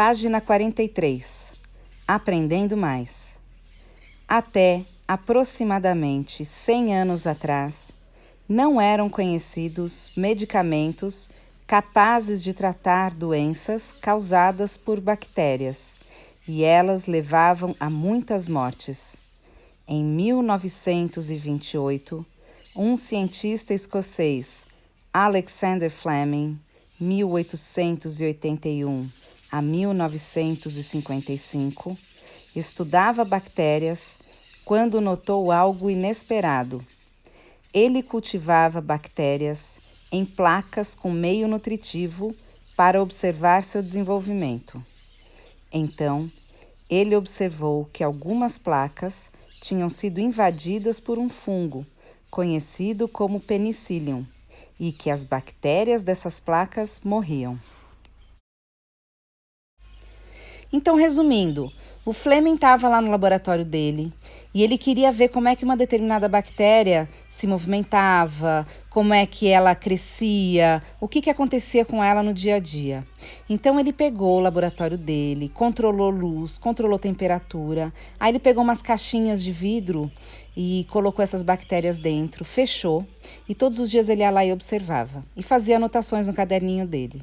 Página 43. Aprendendo mais. Até aproximadamente 100 anos atrás, não eram conhecidos medicamentos capazes de tratar doenças causadas por bactérias, e elas levavam a muitas mortes. Em 1928, um cientista escocês, Alexander Fleming, 1881 a 1955, estudava bactérias quando notou algo inesperado. Ele cultivava bactérias em placas com meio nutritivo para observar seu desenvolvimento. Então, ele observou que algumas placas tinham sido invadidas por um fungo, conhecido como Penicillium, e que as bactérias dessas placas morriam. Então, resumindo, o Fleming estava lá no laboratório dele e ele queria ver como é que uma determinada bactéria se movimentava, como é que ela crescia, o que acontecia com ela no dia a dia. Então, ele pegou o laboratório dele, controlou luz, controlou temperatura, aí ele pegou umas caixinhas de vidro e colocou essas bactérias dentro, fechou e todos os dias ele ia lá e observava e fazia anotações no caderninho dele.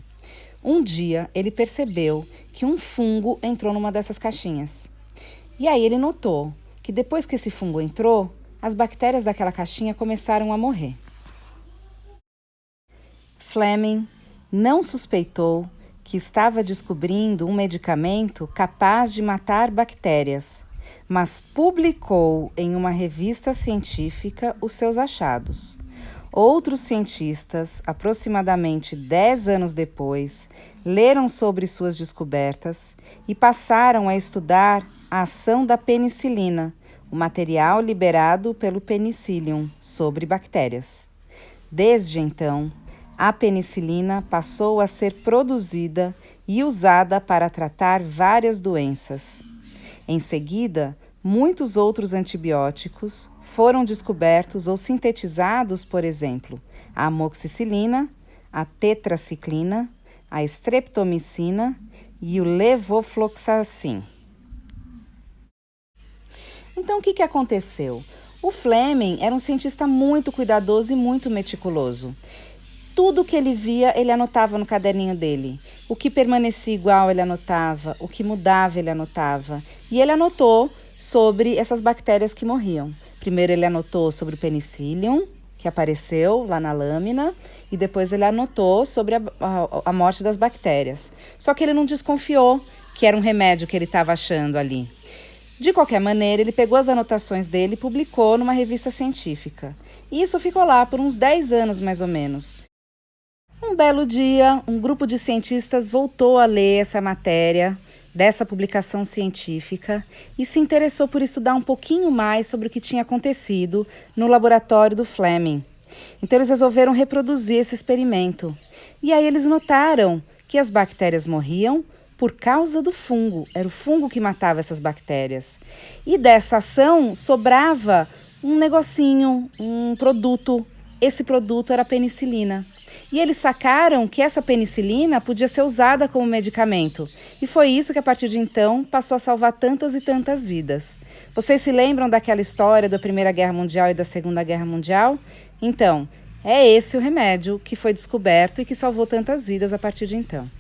Um dia, ele percebeu que um fungo entrou numa dessas caixinhas. E aí ele notou que depois que esse fungo entrou, as bactérias daquela caixinha começaram a morrer. Fleming não suspeitou que estava descobrindo um medicamento capaz de matar bactérias, mas publicou em uma revista científica os seus achados. Outros cientistas, aproximadamente 10 anos depois, leram sobre suas descobertas e passaram a estudar a ação da penicilina, o material liberado pelo Penicillium sobre bactérias. Desde então, a penicilina passou a ser produzida e usada para tratar várias doenças. Em seguida, muitos outros antibióticos foram descobertos ou sintetizados, por exemplo, a amoxicilina, a tetraciclina, a streptomicina e o levofloxacin. Então, o que aconteceu? O Fleming era um cientista muito cuidadoso e muito meticuloso. Tudo que ele via, ele anotava no caderninho dele. O que permanecia igual, ele anotava. O que mudava, ele anotava. E ele anotou sobre essas bactérias que morriam. Primeiro ele anotou sobre o Penicillium, que apareceu lá na lâmina, e depois ele anotou sobre a morte das bactérias. Só que ele não desconfiou que era um remédio que ele estava achando ali. De qualquer maneira, ele pegou as anotações dele e publicou numa revista científica. E isso ficou lá por uns 10 anos, mais ou menos. Um belo dia, um grupo de cientistas voltou a ler essa matéria dessa publicação científica e se interessou por estudar um pouquinho mais sobre o que tinha acontecido no laboratório do Fleming. Então, eles resolveram reproduzir esse experimento. E aí eles notaram que as bactérias morriam por causa do fungo. Era o fungo que matava essas bactérias. E dessa ação sobrava um negocinho, um produto. Esse produto era a penicilina. E eles sacaram que essa penicilina podia ser usada como medicamento. E foi isso que, a partir de então, passou a salvar tantas e tantas vidas. Vocês se lembram daquela história da Primeira Guerra Mundial e da Segunda Guerra Mundial? Então, é esse o remédio que foi descoberto e que salvou tantas vidas a partir de então.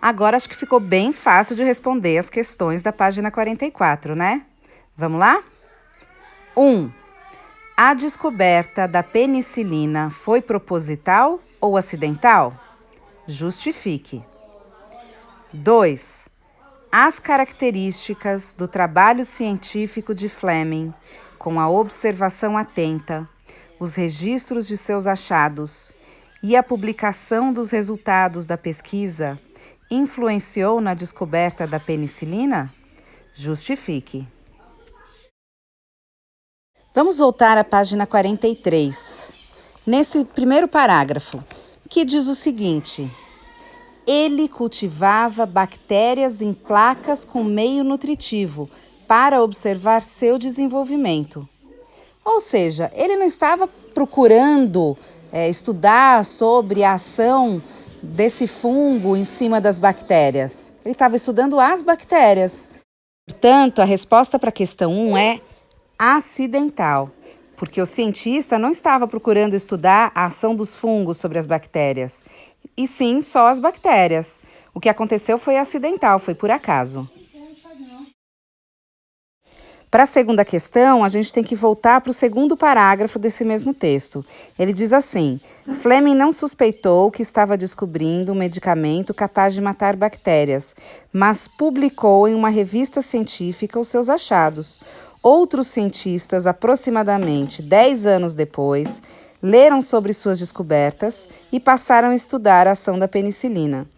Agora acho que ficou bem fácil de responder as questões da página 44, né? Vamos lá? 1. A descoberta da penicilina foi proposital ou acidental? Justifique. 2. As características do trabalho científico de Fleming, com a observação atenta, os registros de seus achados e a publicação dos resultados da pesquisa, influenciou na descoberta da penicilina? Justifique. Vamos voltar à página 43. Nesse primeiro parágrafo, que diz o seguinte: ele cultivava bactérias em placas com meio nutritivo para observar seu desenvolvimento. Ou seja, ele não estava procurando estudar sobre a ação desse fungo em cima das bactérias? Ele estava estudando as bactérias. Portanto, a resposta para a questão 1 é acidental, porque o cientista não estava procurando estudar a ação dos fungos sobre as bactérias, e sim só as bactérias. O que aconteceu foi acidental, foi por acaso. Para a segunda questão, a gente tem que voltar para o segundo parágrafo desse mesmo texto. Ele diz assim: Fleming não suspeitou que estava descobrindo um medicamento capaz de matar bactérias, mas publicou em uma revista científica os seus achados. Outros cientistas, aproximadamente 10 anos depois, leram sobre suas descobertas e passaram a estudar a ação da penicilina.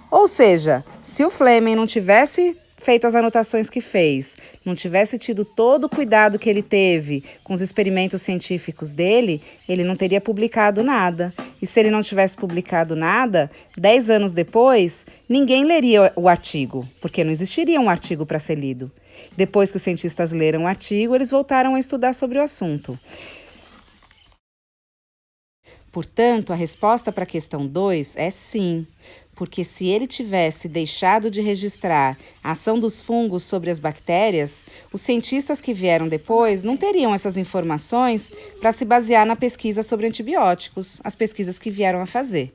Ou seja, se o Fleming não tivesse feito as anotações que fez, não tivesse tido todo o cuidado que ele teve com os experimentos científicos dele, ele não teria publicado nada. E se ele não tivesse publicado nada, 10 anos depois, ninguém leria o artigo, porque não existiria um artigo para ser lido. Depois que os cientistas leram o artigo, eles voltaram a estudar sobre o assunto. Portanto, a resposta para a questão 2 é sim, porque se ele tivesse deixado de registrar a ação dos fungos sobre as bactérias, os cientistas que vieram depois não teriam essas informações para se basear na pesquisa sobre antibióticos, as pesquisas que vieram a fazer.